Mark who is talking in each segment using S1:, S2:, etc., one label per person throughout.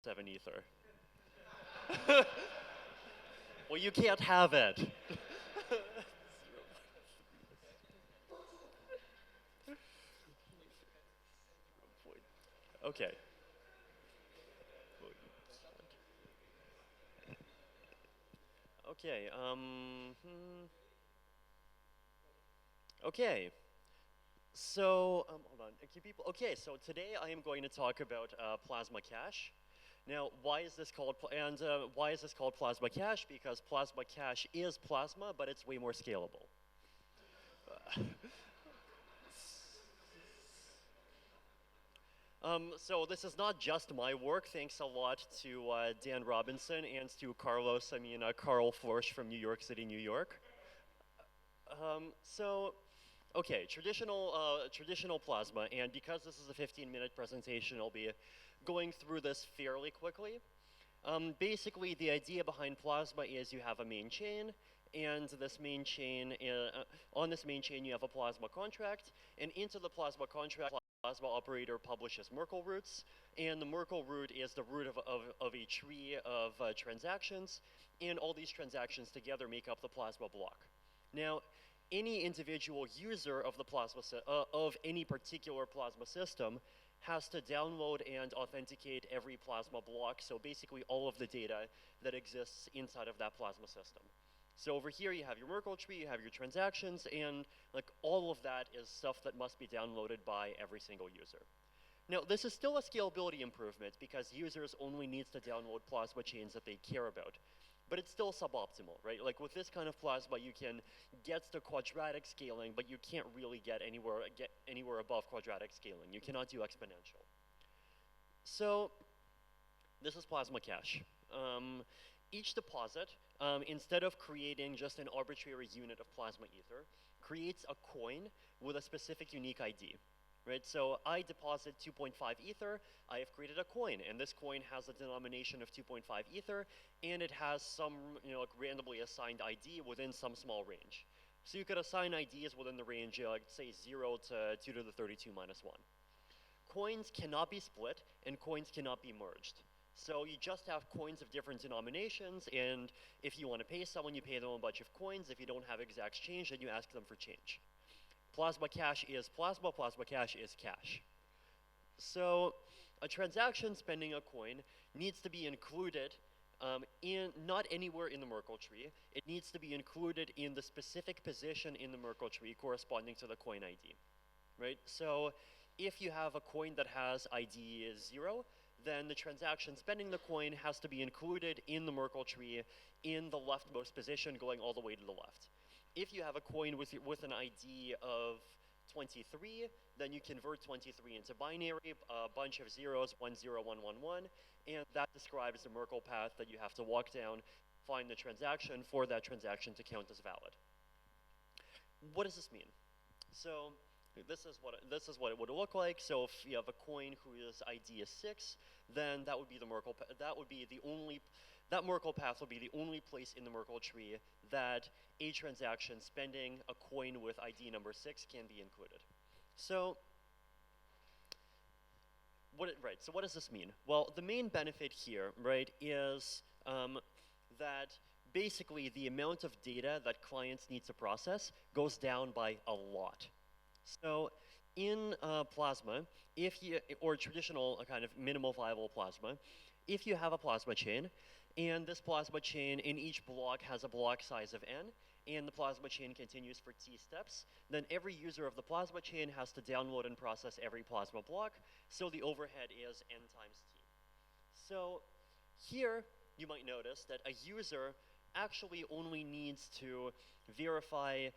S1: 7 ether. Well, you can't have it. Okay. Okay. Okay. So, hold on. Can people? Okay. So today I am going to talk about plasma cache. Now, why is this called? Why is this called plasma cache? Because plasma cache is plasma, but it's way more scalable. So this is not just my work. Thanks a lot to Dan Robinson and to Carl Forsch from New York City, New York. So, okay, traditional plasma, and because this is a 15-minute presentation, I'll be going through this fairly quickly. Basically, the idea behind plasma is you have a main chain, and on this main chain you have a plasma contract, and into the plasma contract, plasma operator publishes Merkle roots, and the Merkle root is the root of a tree of transactions, and all these transactions together make up the plasma block. Now, any individual user of the of any particular plasma system has to download and authenticate every plasma block, so basically all of the data that exists inside of that plasma system. So over here you have your Merkle tree, you have your transactions, and like all of that is stuff that must be downloaded by every single user. Now this is still a scalability improvement because users only needs to download plasma chains that they care about. But it's still suboptimal, right? Like with this kind of plasma, you can get to quadratic scaling, but you can't really get anywhere above quadratic scaling. You cannot do exponential. So this is plasma cache. Each deposit, instead of creating just an arbitrary unit of plasma ether, creates a coin with a specific unique ID. Right, so I deposit 2.5 ether, I have created a coin, and this coin has a denomination of 2.5 ether, and it has some like randomly assigned ID within some small range. So you could assign IDs within the range, like say 0 to 2 to the 32 minus 1. Coins cannot be split, and coins cannot be merged. So you just have coins of different denominations, and if you want to pay someone, you pay them a bunch of coins. If you don't have exact change, then you ask them for change. Plasma cache is plasma, plasma cache is cache. So a transaction spending a coin needs to be included not anywhere in the Merkle tree. It needs to be included in the specific position in the Merkle tree corresponding to the coin ID, right? So if you have a coin that has ID 0, then the transaction spending the coin has to be included in the Merkle tree in the leftmost position going all the way to the left. If you have a coin with an ID of 23, then you convert 23 into binary, a bunch of zeros, 1, 0, 1, 1, 1, and that describes the Merkle path that you have to walk down, find the transaction for that transaction to count as valid. What does this mean? So this is what it would look like. So if you have a coin whose ID is 6, then that would be the Merkle. That Merkle path will be the only place in the Merkle tree that a transaction spending a coin with ID number 6 can be included. So so what does this mean? Well, the main benefit here, right, is that basically the amount of data that clients need to process goes down by a lot. So in plasma, or traditional kind of minimal viable plasma, if you have a plasma chain, and this plasma chain in each block has a block size of n, and the plasma chain continues for t steps, then every user of the plasma chain has to download and process every plasma block, so the overhead is n times t. So here, you might notice that a user actually only needs to verify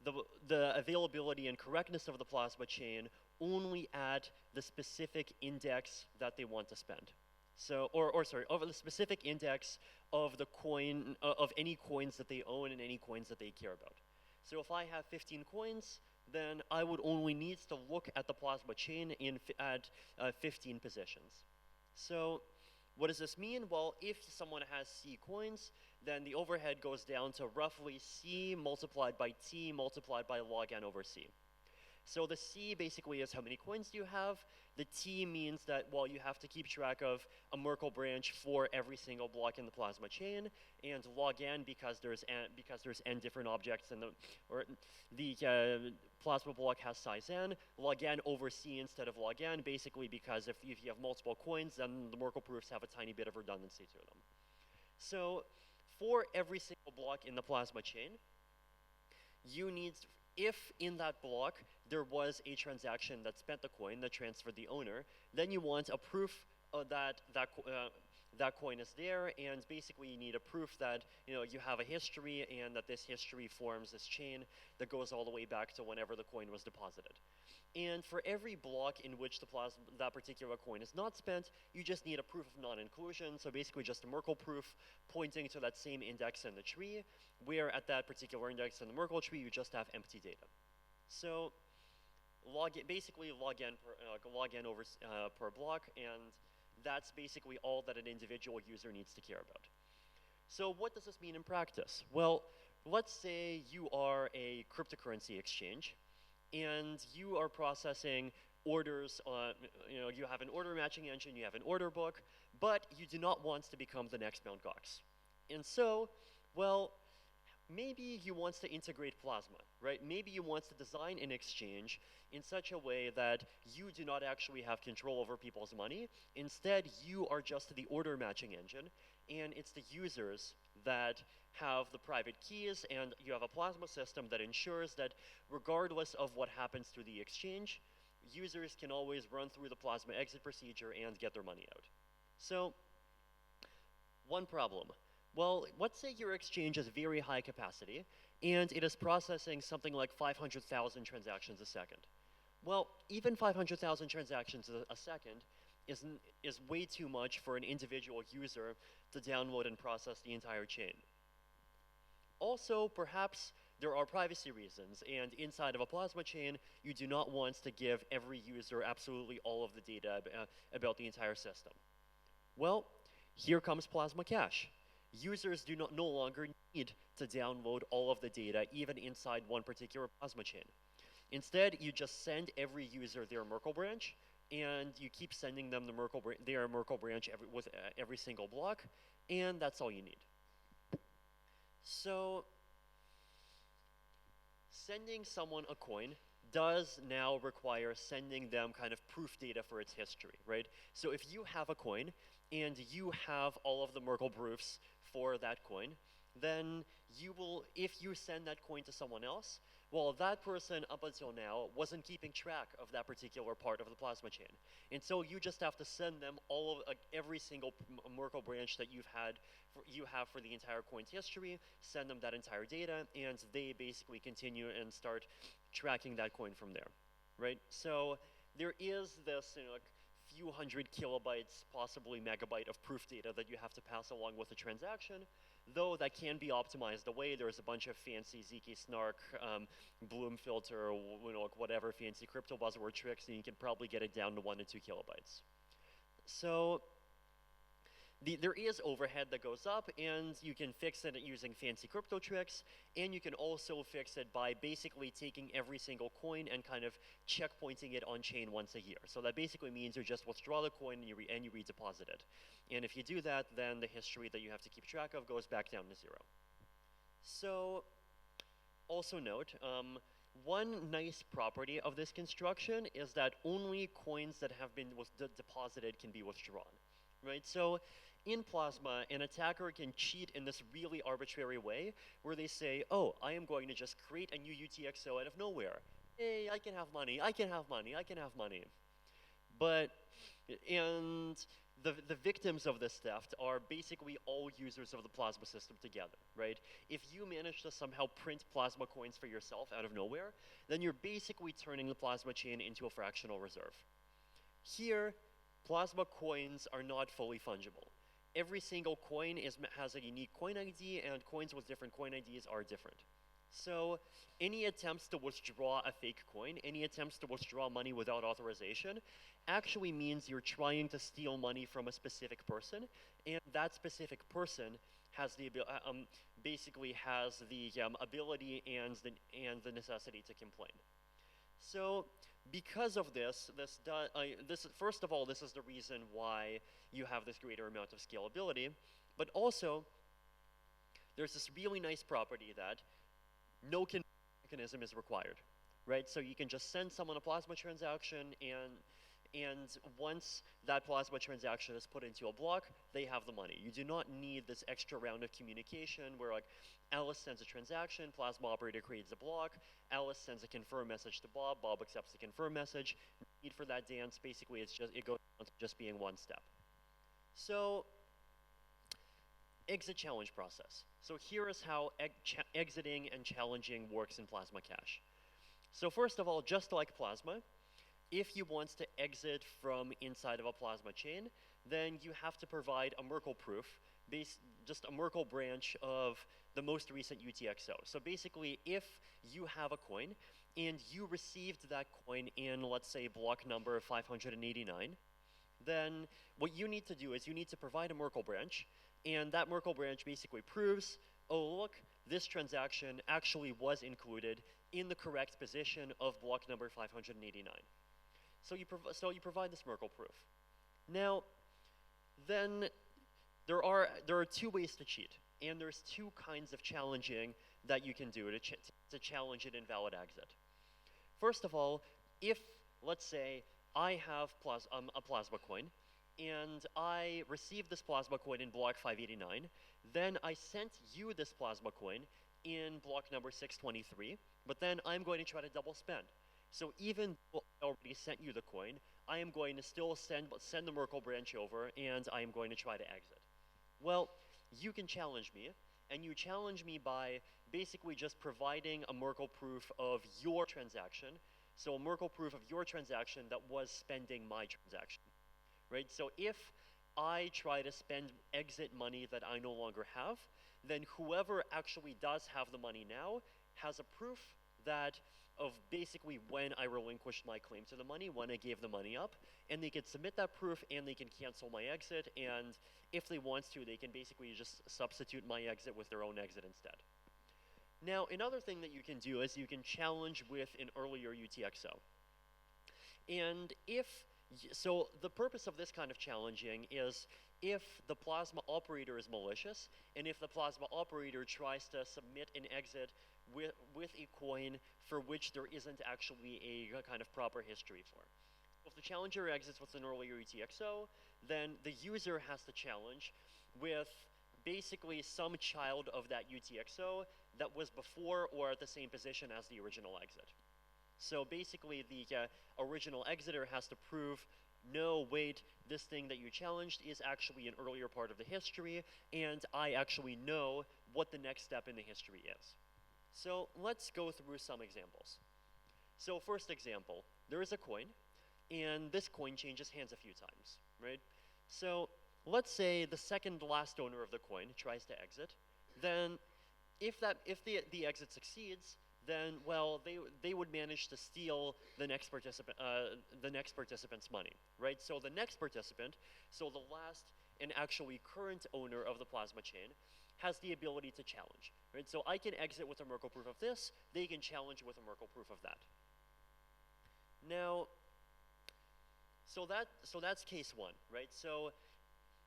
S1: the availability and correctness of the plasma chain only at the specific index that they want to spend. So, over the specific index of the coin, of any coins that they own and any coins that they care about. So if I have 15 coins, then I would only need to look at the plasma chain at 15 positions. So what does this mean? Well, if someone has C coins, then the overhead goes down to roughly C multiplied by T multiplied by log n over C. So the C basically is how many coins do you have. The T means that, well, you have to keep track of a Merkle branch for every single block in the plasma chain, and log n because there's n different objects in the plasma block has size n. Log n over C instead of log n, basically because if you have multiple coins, then the Merkle proofs have a tiny bit of redundancy to them. So for every single block in the plasma chain, you need, if in that block there was a transaction that spent the coin, that transferred the owner, then you want a proof that that coin is there, and basically you need a proof that you have a history and that this history forms this chain that goes all the way back to whenever the coin was deposited. And for every block in which that particular coin is not spent, you just need a proof of non-inclusion, so basically just a Merkle proof pointing to that same index in the tree, where at that particular index in the Merkle tree you just have empty data. So basically log n over per block, and that's basically all that an individual user needs to care about. So what does this mean in practice? Well, let's say you are a cryptocurrency exchange, and you are processing orders on, you have an order matching engine, you have an order book, but you do not want to become the next Mt. Gox. And so, well, maybe you want to integrate Plasma, right? Maybe you want to design an exchange in such a way that you do not actually have control over people's money. Instead, you are just the order matching engine, and it's the users that have the private keys, and you have a Plasma system that ensures that regardless of what happens to the exchange, users can always run through the Plasma exit procedure and get their money out. So, one problem. Well, let's say your exchange has very high capacity, and it is processing something like 500,000 transactions a second. Well, even 500,000 transactions a second is way too much for an individual user to download and process the entire chain. Also, perhaps there are privacy reasons, and inside of a Plasma chain, you do not want to give every user absolutely all of the data about the entire system. Well, here comes Plasma Cache. Users no longer need to download all of the data, even inside one particular Plasma chain. Instead, you just send every user their Merkle branch, and you keep sending them their Merkle branch with every single block, and that's all you need. So, sending someone a coin does now require sending them kind of proof data for its history, right? So if you have a coin, and you have all of the Merkle proofs for that coin, then if you send that coin to someone else, well, that person up until now wasn't keeping track of that particular part of the Plasma chain. And so you just have to send them every single Merkle branch that you have for the entire coin's history, send them that entire data, and they basically continue and start tracking that coin from there, right? So there is this, few hundred kilobytes, possibly megabyte of proof data that you have to pass along with a transaction, though that can be optimized away. There's a bunch of fancy ZK snark, Bloom filter, whatever fancy crypto buzzword tricks, and you can probably get it down to 1 to 2 kilobytes. So there is overhead that goes up, and you can fix it using fancy crypto tricks, and you can also fix it by basically taking every single coin and kind of checkpointing it on chain once a year. So that basically means you just withdraw the coin and you redeposit it. And if you do that, then the history that you have to keep track of goes back down to 0. So also note, one nice property of this construction is that only coins that have been deposited can be withdrawn, right? So in Plasma, an attacker can cheat in this really arbitrary way where they say, oh, I am going to just create a new UTXO out of nowhere. Hey, I can have money, I can have money, I can have money. And the victims of this theft are basically all users of the Plasma system together, right? If you manage to somehow print Plasma coins for yourself out of nowhere, then you're basically turning the Plasma chain into a fractional reserve. Here, Plasma coins are not fully fungible. Every single coin has a unique coin ID, and coins with different coin IDs are different. So any attempts to withdraw a fake coin, any attempts to withdraw money without authorization, actually means you're trying to steal money from a specific person, and that specific person has the basically has the ability and the necessity to complain. So because of this, first of all, this is the reason why you have this greater amount of scalability, but also there's this really nice property that no mechanism is required, right? So you can just send someone a plasma transaction, and once that plasma transaction is put into a block, they have the money. You do not need this extra round of communication where like Alice sends a transaction, plasma operator creates a block, Alice sends a confirm message to Bob, Bob accepts the confirm message. No need for that dance. Basically, it goes on to just being one step. So exit challenge process. So here is how exiting and challenging works in Plasma Cash. So first of all, just like Plasma, if you want to exit from inside of a Plasma chain, then you have to provide a Merkle proof, just a Merkle branch of the most recent UTXO. So basically, if you have a coin and you received that coin in, let's say, block number 589, then what you need to do is you need to provide a Merkle branch, and that Merkle branch basically proves, oh look, this transaction actually was included in the correct position of block number 589. So you provide this Merkle proof. Now, then there are two ways to cheat, and there's two kinds of challenging that you can do to challenge an invalid exit. First of all, if, let's say, I have a plasma coin, and I received this plasma coin in block 589, then I sent you this plasma coin in block number 623, but then I'm going to try to double spend. So even though I already sent you the coin, I am going to still send the Merkle branch over, and I am going to try to exit. Well, you can challenge me, and you challenge me by basically just providing a Merkle proof of your transaction, so a Merkle proof of your transaction that was spending my transaction, right? So if I try to spend exit money that I no longer have, then whoever actually does have the money now has a proof that of basically when I relinquished my claim to the money, when I gave the money up, and they can submit that proof and they can cancel my exit, and if they want to, they can basically just substitute my exit with their own exit instead. Now, another thing that you can do is you can challenge with an earlier UTXO. And so the purpose of this kind of challenging is if the Plasma operator is malicious, and if the Plasma operator tries to submit an exit with a coin for which there isn't actually a kind of proper history for. If the challenger exits with an earlier UTXO, then the user has to challenge with basically some child of that UTXO that was before or at the same position as the original exit. So basically the original exiter has to prove, no, wait, this thing that you challenged is actually an earlier part of the history, and I actually know what the next step in the history is. So let's go through some examples. So first example, there is a coin, and this coin changes hands a few times, right? So let's say the second last owner of the coin tries to exit, then if the exit succeeds, then well they would manage to steal the next participant's money, right? So the next participant, so the last and actually current owner of the Plasma chain, has the ability to challenge, right? So I can exit with a Merkle proof of this, they can challenge with a Merkle proof of that. Now, so that's case one, right? So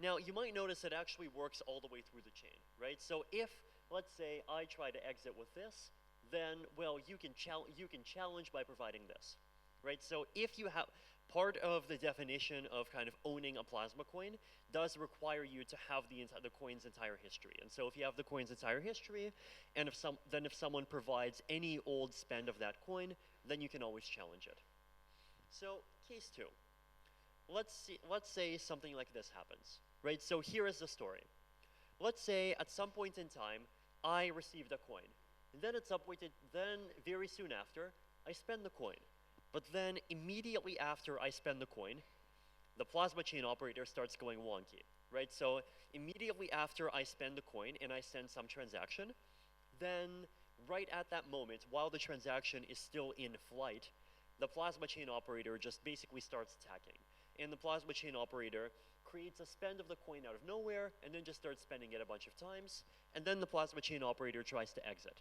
S1: now you might notice it actually works all the way through the chain, right? So if, let's say, I try to exit with this, then, well, you can challenge by providing this, right? So if you have, part of the definition of kind of owning a Plasma coin does require you to have the coin's entire history. And so if you have the coin's entire history, and if someone provides any old spend of that coin, then you can always challenge it. So case two, let's say something like this happens, right? So here is the story. Let's say at some point in time, I received a coin. And then then very soon after, I spend the coin. But then immediately after I spend the coin, the Plasma chain operator starts going wonky, right? So immediately after I spend the coin and I send some transaction, then right at that moment, while the transaction is still in flight, the Plasma chain operator just basically starts attacking. And the Plasma chain operator creates a spend of the coin out of nowhere and then just starts spending it a bunch of times. And then the Plasma chain operator tries to exit.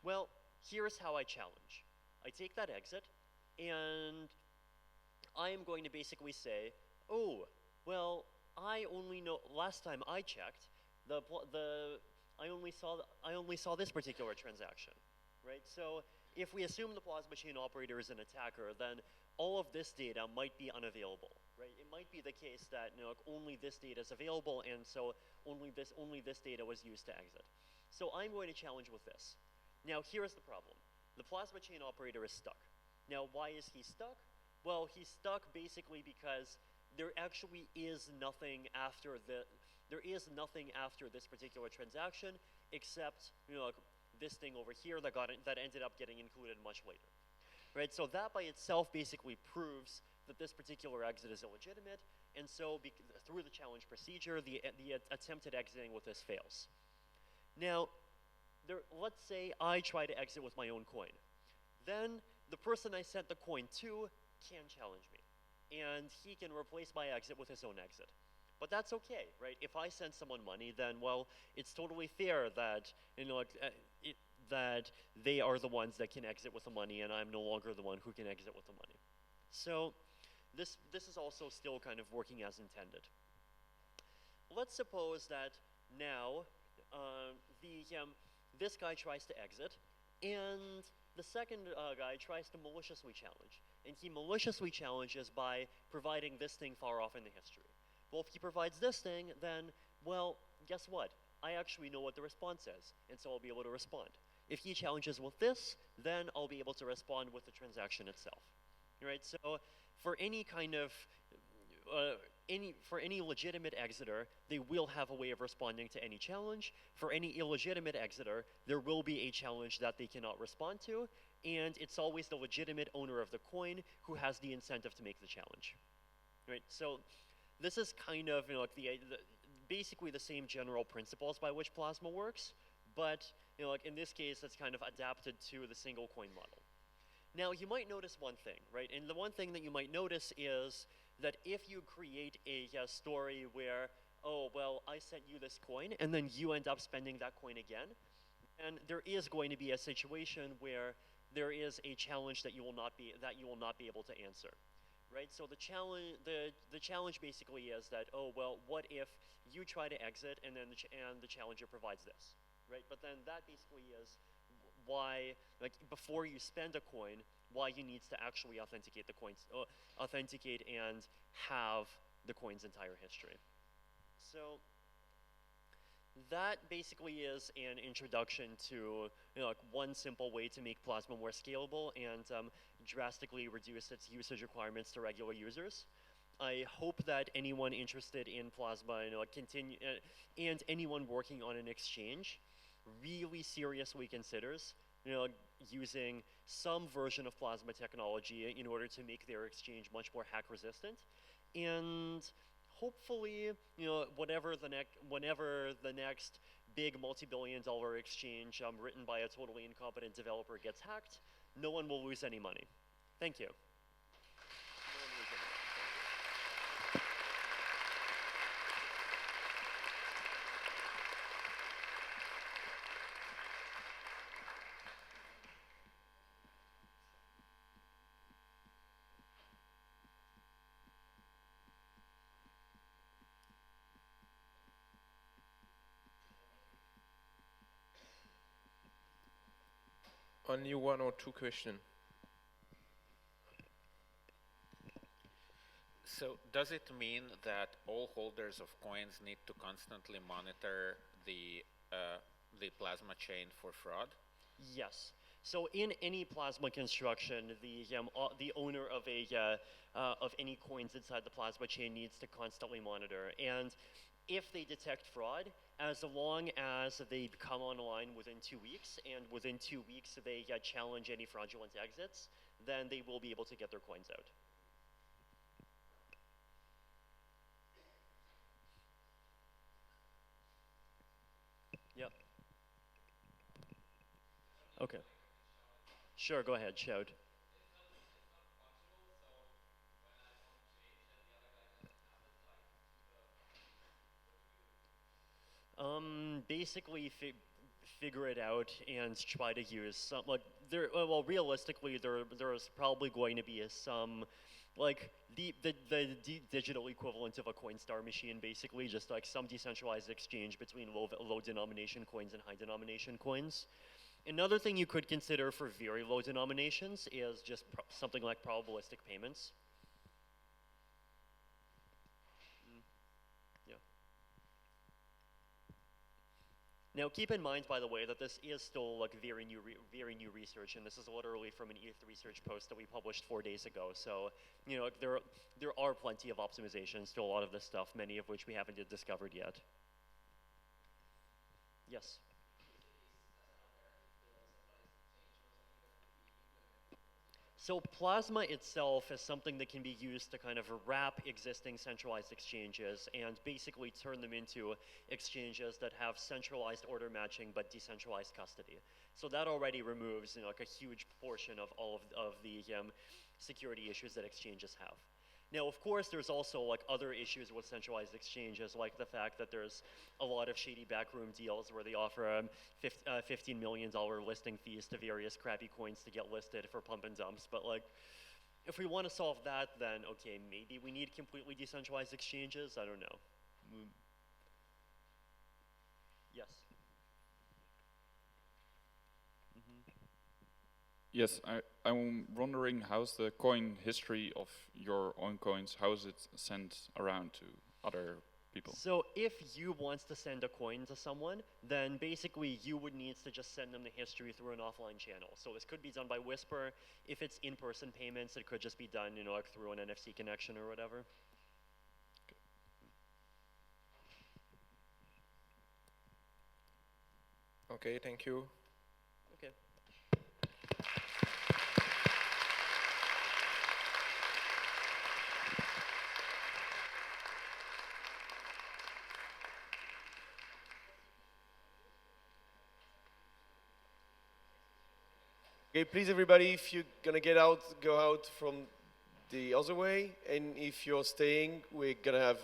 S1: Well, here's how I challenge. I take that exit, And I am going to basically say, oh, well, I only know, last time I checked, I only saw this particular transaction, right? So if we assume the plasma chain operator is an attacker, then all of this data might be unavailable, right? It might be the case that only this data is available, and so only this data was used to exit. So I'm going to challenge with this. Now here's the problem. The plasma chain operator is stuck. Now why is he stuck? Well, he's stuck basically because there actually is nothing after this particular transaction except this thing over here that ended up getting included much later, right? So that by itself basically proves that this particular exit is illegitimate, and so through the challenge procedure, the attempt at exiting with this fails. Now, let's say I try to exit with my own coin. Then the person I sent the coin to can challenge me, and he can replace my exit with his own exit. But that's okay, right? If I send someone money, then well, it's totally fair that that they are the ones that can exit with the money, and I'm no longer the one who can exit with the money. So this is also still kind of working as intended. Let's suppose that now this guy tries to exit, and the second guy tries to maliciously challenge. And he maliciously challenges by providing this thing far off in the history. Well, if he provides this thing, then, well, guess what? I actually know what the response is, and so I'll be able to respond. If he challenges with this, then I'll be able to respond with the transaction itself. Right? So for any kind of for any legitimate exiter, they will have a way of responding to any challenge. For any illegitimate exiter, there will be a challenge that they cannot respond to, and it's always the legitimate owner of the coin who has the incentive to make the challenge. Right? So this is kind of basically the same general principles by which Plasma works, but in this case, it's kind of adapted to the single coin model. Now, you might notice one thing, right? And the one thing that you might notice is that if you create a story where, oh, well, I sent you this coin, and then you end up spending that coin again, and there is going to be a situation where there is a challenge that you will not be able to answer, right? So the challenge basically is that, oh, well, what if you try to exit and then the challenger provides this, right? But then that basically is why, before you spend a coin, why you need to actually authenticate the coins, authenticate and have the coin's entire history. So that basically is an introduction to one simple way to make Plasma more scalable and drastically reduce its usage requirements to regular users. I hope that anyone interested in Plasma, and anyone working on an exchange, really seriously considers using some version of Plasma technology in order to make their exchange much more hack resistant, and hopefully whenever the next big multi-billion-dollar exchange written by a totally incompetent developer gets hacked, no one will lose any money. Thank you.
S2: Only one or two questions.
S3: So does it mean that all holders of coins need to constantly monitor the Plasma chain for fraud?
S1: Yes. So in any Plasma construction, the owner of any coins inside the Plasma chain needs to constantly monitor. And if they detect fraud, as long as they come online within 2 weeks, and within 2 weeks they challenge any fraudulent exits, then they will be able to get their coins out. Yep. Okay. Sure, go ahead, shout. Basically figure it out and try to use some like well realistically there's probably going to be some like the digital equivalent of a Coinstar machine, basically just like some decentralized exchange between low denomination coins and high denomination coins. Another thing you could consider for very low denominations is just something like probabilistic payments. Yeah. Now, keep in mind, by the way, that this is still like very new research, and this is literally from an ETH research post that we published 4 days ago. So, you know, there are plenty of optimizations to a lot of this stuff, many of which we haven't yet discovered yet. Yes. So Plasma itself is something that can be used to kind of wrap existing centralized exchanges and basically turn them into exchanges that have centralized order matching but decentralized custody. So that already removes, you know, like a huge portion of all of the security issues that exchanges have. Now, of course, there's also like other issues with centralized exchanges, like the fact that there's a lot of shady backroom deals where they offer $15 million listing fees to various crappy coins to get listed for pump and dumps. But like, if we want to solve that, then okay, maybe we need completely decentralized exchanges. I don't know. Yes.
S4: Yes, I'm wondering how's the coin history of your own coins, how is it sent around to other people?
S1: So if you wants to send a coin to someone, then basically you would need to just send them the history through an offline channel. So this could be done by Whisper. If it's in-person payments, it could just be done, you know, like through an NFC connection or whatever.
S2: Okay, thank you.
S1: Okay.
S5: Okay, please everybody, if you're gonna get out, go out from the other way, and if you're staying, we're gonna have